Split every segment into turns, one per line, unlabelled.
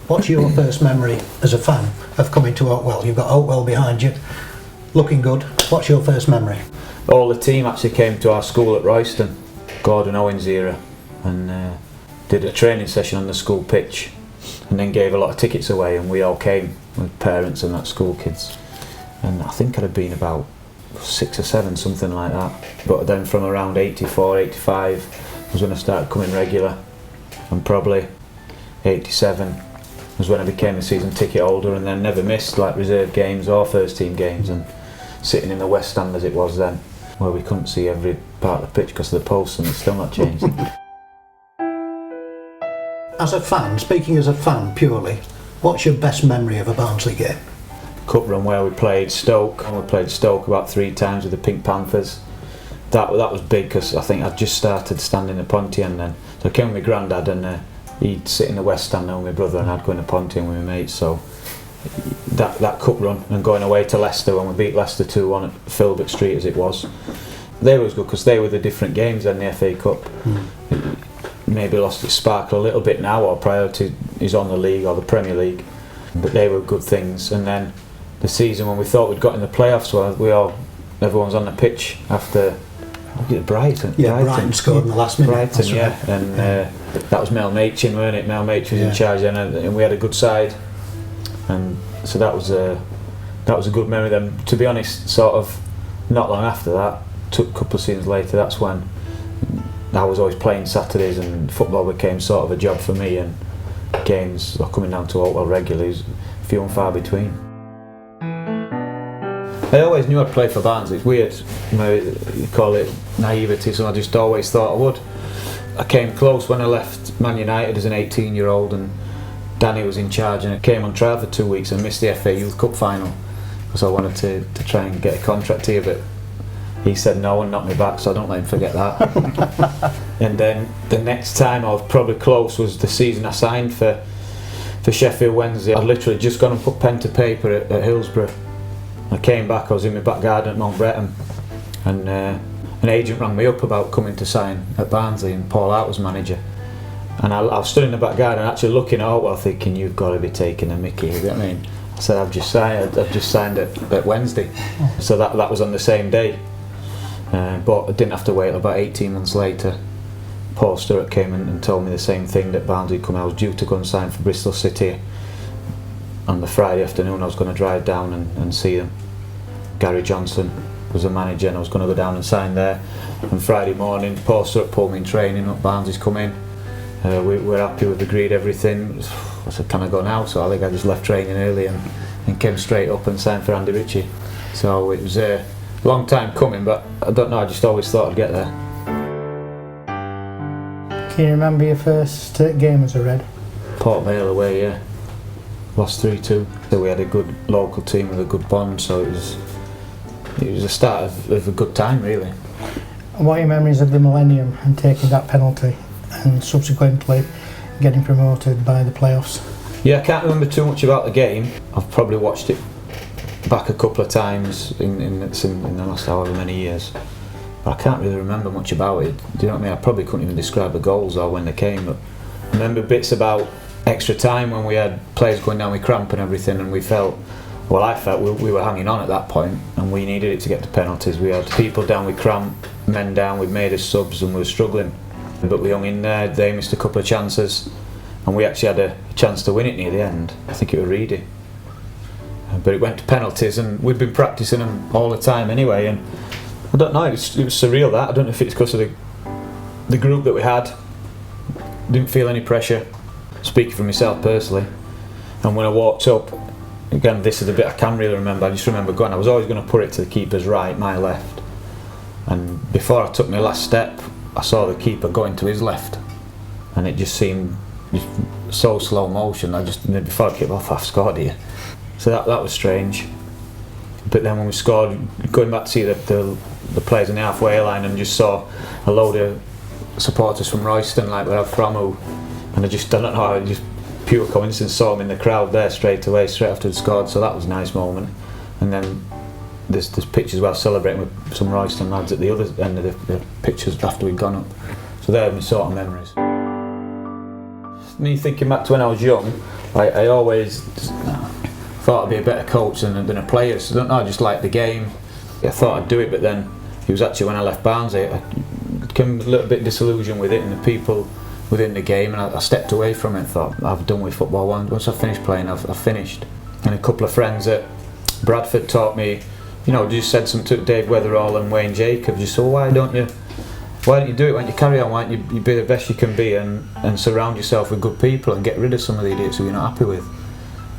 What's your first memory as a fan of coming to Oakwell? You've got Oakwell behind you, looking good. What's your first memory?
All the team actually came to our school at Royston, Gordon Owens era, and did a training session on the school pitch, and then gave a lot of tickets away, and we all came with parents and that school kids. And I think I'd have been about 6 or 7, something like that. But then from around 84, 85 was when I started coming regular, and probably 87 was when I became a season ticket holder, and then never missed like reserve games or first team games, and sitting in the West Stand as it was then, where we couldn't see every part of the pitch because of the posts, and it's still not changed.
As a fan, speaking as a fan purely, what's your best memory of a Barnsley game?
Cup run where we played Stoke, and we played Stoke about 3 times with the Pink Panthers. That was big because I think I'd just started standing in Pontian then. So I came with my granddad, and he'd sit in the West Stand with my brother, and I'd go in the Pontian with my mates. So that cup run and going away to Leicester when we beat Leicester 2-1 at Filbert Street as it was, they was good because they were the different games in the FA Cup. It maybe lost its sparkle a little bit now, or priority is on the league or the Premier League, but they were good things. And then the season when we thought we'd got in the playoffs, well, everyone was on the pitch after Brighton.
Yeah, Brighton scored in the last minute.
Brighton, yeah, right. And that was Mel Machin, weren't it? Mel Machin was in charge then, and we had a good side, and so that was a good memory. Then, to be honest, sort of not long after that, a couple of seasons later, that's when I was always playing Saturdays, and football became sort of a job for me, and games were coming down to Oakwell regularly, few and far between. I always knew I'd play for Barnsley. It's weird, you call it naivety, so I just always thought I would. I came close when I left Man United as an 18-year-old, and Danny was in charge, and I came on trial for 2 weeks and missed the FA Youth Cup final because I wanted to try and get a contract here, but he said no and knocked me back, so I don't let him forget that. And then the next time I was probably close was the season I signed for Sheffield Wednesday. I'd literally just gone and put pen to paper at Hillsborough. I came back, I was in my back garden at Mount Bretton, and an agent rang me up about coming to sign at Barnsley, and Paul Hart was manager. And I stood in the back garden actually looking at Oakwell thinking, you've got to be taking a mickey, you know what I mean? I said, I've just signed at Wednesday. So that was on the same day. But I didn't have to wait. About 18 months later, Paul Stewart came and told me the same thing, that Barnsley had come. I was due to go and sign for Bristol City on the Friday afternoon. I was going to drive down and see them. Gary Johnson was the manager, and I was going to go down and sign there. And Friday morning, Paul Stewart pulled me in training up. Barnsley's come in. We're happy, we've agreed everything. I said, can I go now? So I think I just left training early and came straight up and signed for Andy Ritchie. So it was a long time coming, but I don't know, I just always thought I'd get there.
Can you remember your first game as a Red?
Port Vale away, yeah. Lost 3-2. So we had a good local team with a good bond, so it was the start of a good time, really.
And what are your memories of the Millennium and taking that penalty and subsequently getting promoted by the playoffs?
Yeah, I can't remember too much about the game. I've probably watched it back a couple of times in the last however many years, but I can't really remember much about it. Do you know what I mean? I probably couldn't even describe the goals or when they came, but I remember bits about extra time when we had players going down with cramp and everything, and I felt we were hanging on at that point, and we needed it to get to penalties. We had people down with cramp, men down, we'd made us subs and we were struggling, but we hung in there. They missed a couple of chances, and we actually had a chance to win it near the end. I think it was Reedy, but it went to penalties, and we'd been practicing them all the time anyway, and I don't know, it was surreal that. I don't know if it's because of the group that we had. Didn't feel any pressure, speaking for myself personally. And when I walked up, again, this is the bit I can really remember. I just remember going, I was always going to put it to the keeper's right, my left, and before I took my last step I saw the keeper going to his left, and it just seemed so slow motion. Before I kicked off, I've scored here. So that was strange. But then when we scored, going back to see the players in the halfway line, and just saw a load of supporters from Royston, like where I'm from, and I don't know how, just pure coincidence, saw them in the crowd there straight after they'd scored. So that was a nice moment. And then there's pictures where I was celebrating with some Royston lads at the other end of the pictures after we'd gone up. So they're my sort of memories. Me thinking back to when I was young, I always thought I'd be a better coach than a player. So I don't know, I just liked the game. I thought I'd do it, but then it was actually when I left Barnsley, I became a little bit disillusioned with it and the people within the game, and I stepped away from it and thought, I've done with football. Once I finished playing, I've finished. And a couple of friends at Bradford taught me, just said something to Dave Weatherall and Wayne Jacobs, just said, well, why don't you do it? Why don't you carry on? Why don't you be the best you can be and surround yourself with good people and get rid of some of the idiots who you're not happy with?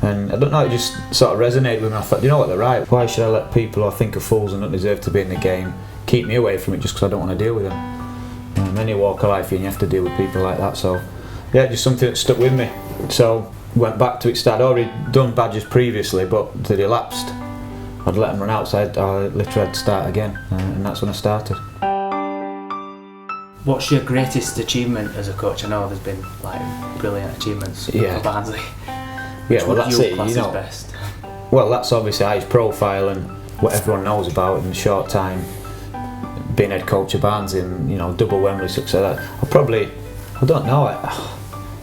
And I don't know, it just sort of resonated with me. I thought, you know what, they're right. Why should I let people who I think are fools and don't deserve to be in the game keep me away from it just because I don't want to deal with them? Many walk of life and you have to deal with people like that. So yeah, just something that stuck with me. So went back to it. I'd already done badges previously, but they'd elapsed. I'd let them run out, so I literally had to start again, and that's when I started.
What's your greatest achievement as a coach? I know there's been brilliant achievements for Barnsley.
Yeah, well, that's it.
Class as best?
Well, that's obviously highest profile and what everyone knows about in a short time. Being head coach of Barnsley and double Wembley success. I don't know.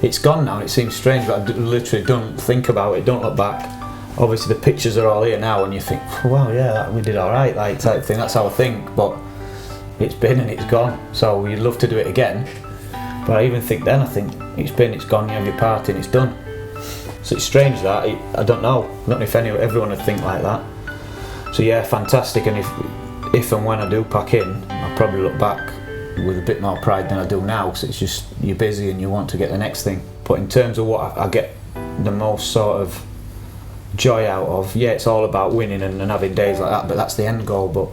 It's gone now. And it seems strange, but I literally don't think about it. Don't look back. Obviously, the pictures are all here now, and you think, wow, yeah, we did all right, type thing. That's how I think. But it's been and it's gone. So you'd love to do it again. But I even think then, it's been, it's gone. You have your part and it's done. So it's strange that I don't know. I don't know if everyone would think like that. So yeah, fantastic. And if and when I do pack in, I'll probably look back with a bit more pride than I do now, because it's just, you're busy and you want to get the next thing. But in terms of what I get the most sort of joy out of, yeah, it's all about winning and having days like that, but that's the end goal. But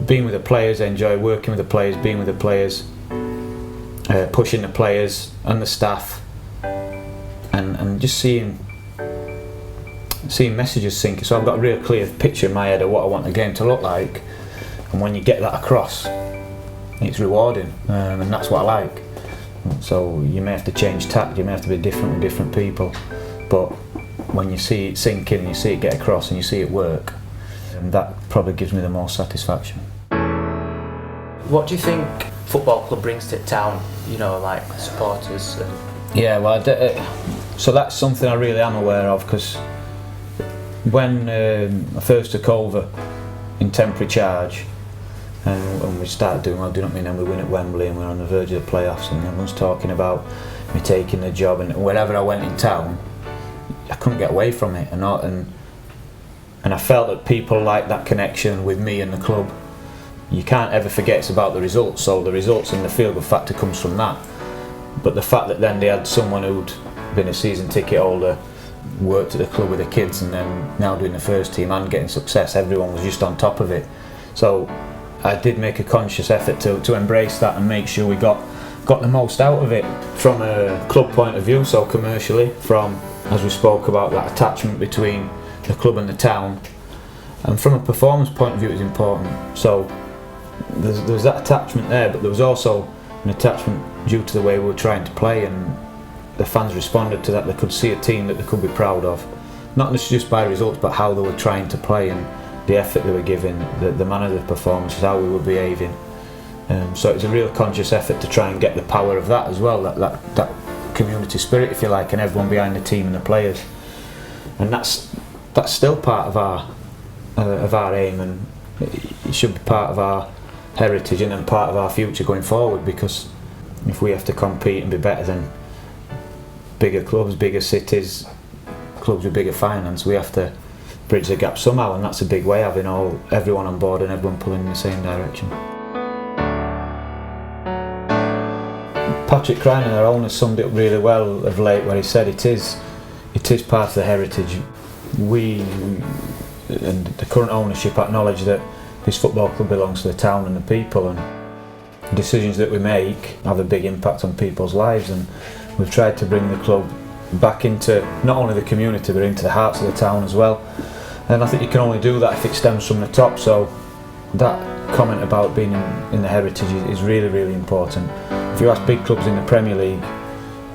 being with the players, I enjoy working with the players, being with the players, pushing the players and the staff, and just seeing messages sink. So I've got a real clear picture in my head of what I want the game to look like, and when you get that across, it's rewarding, and that's what I like. So you may have to change tact, you may have to be different with different people, but when you see it sink in, you see it get across and you see it work, and that probably gives me the most satisfaction.
What do you think football club brings to town, like supporters?
Yeah, well, so that's something I really am aware of, because when I first took over in temporary charge, and we started doing well, do you know what I mean, and we win at Wembley and we're on the verge of the playoffs, and everyone's talking about me taking the job, and wherever I went in town, I couldn't get away from it, and I felt that people like that connection with me and the club. You can't ever forget it's about the results, so the results and the feel-good factor comes from that. But the fact that then they had someone who'd been a season ticket holder, worked at the club with the kids, and then now doing the first team and getting success, everyone was just on top of it. So I did make a conscious effort to embrace that and make sure we got the most out of it from a club point of view, so commercially, from, as we spoke about, that attachment between the club and the town, and from a performance point of view it was important. So there's that attachment there, but there was also an attachment due to the way we were trying to play, and the fans responded to that. They could see a team that they could be proud of, not just by results but how they were trying to play and the effort they were giving, the manner of the performances, how we were behaving. So it was a real conscious effort to try and get the power of that as well, that community spirit, if you like, and everyone behind the team and the players. And that's still part of our aim, and it should be part of our heritage and then part of our future going forward, because if we have to compete and be better than bigger clubs, bigger cities, clubs with bigger finance, we have to bridge the gap somehow, and that's a big way, having everyone on board and everyone pulling in the same direction. Patrick Criner, our owner, summed it up really well of late, where he said it is part of the heritage. We and the current ownership acknowledge that this football club belongs to the town and the people, and decisions that we make have a big impact on people's lives, and we've tried to bring the club back into not only the community but into the hearts of the town as well. And I think you can only do that if it stems from the top, so that comment about being in the heritage is really, really important. If you ask big clubs in the Premier League,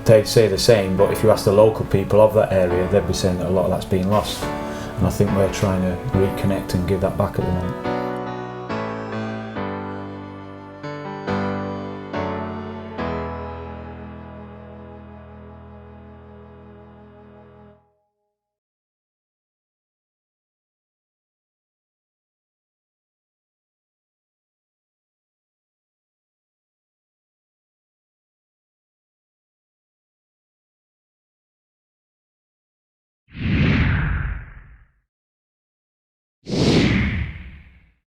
they'd say the same, but if you ask the local people of that area, they'd be saying that a lot of that's been lost. And I think we're trying to reconnect and give that back at the moment.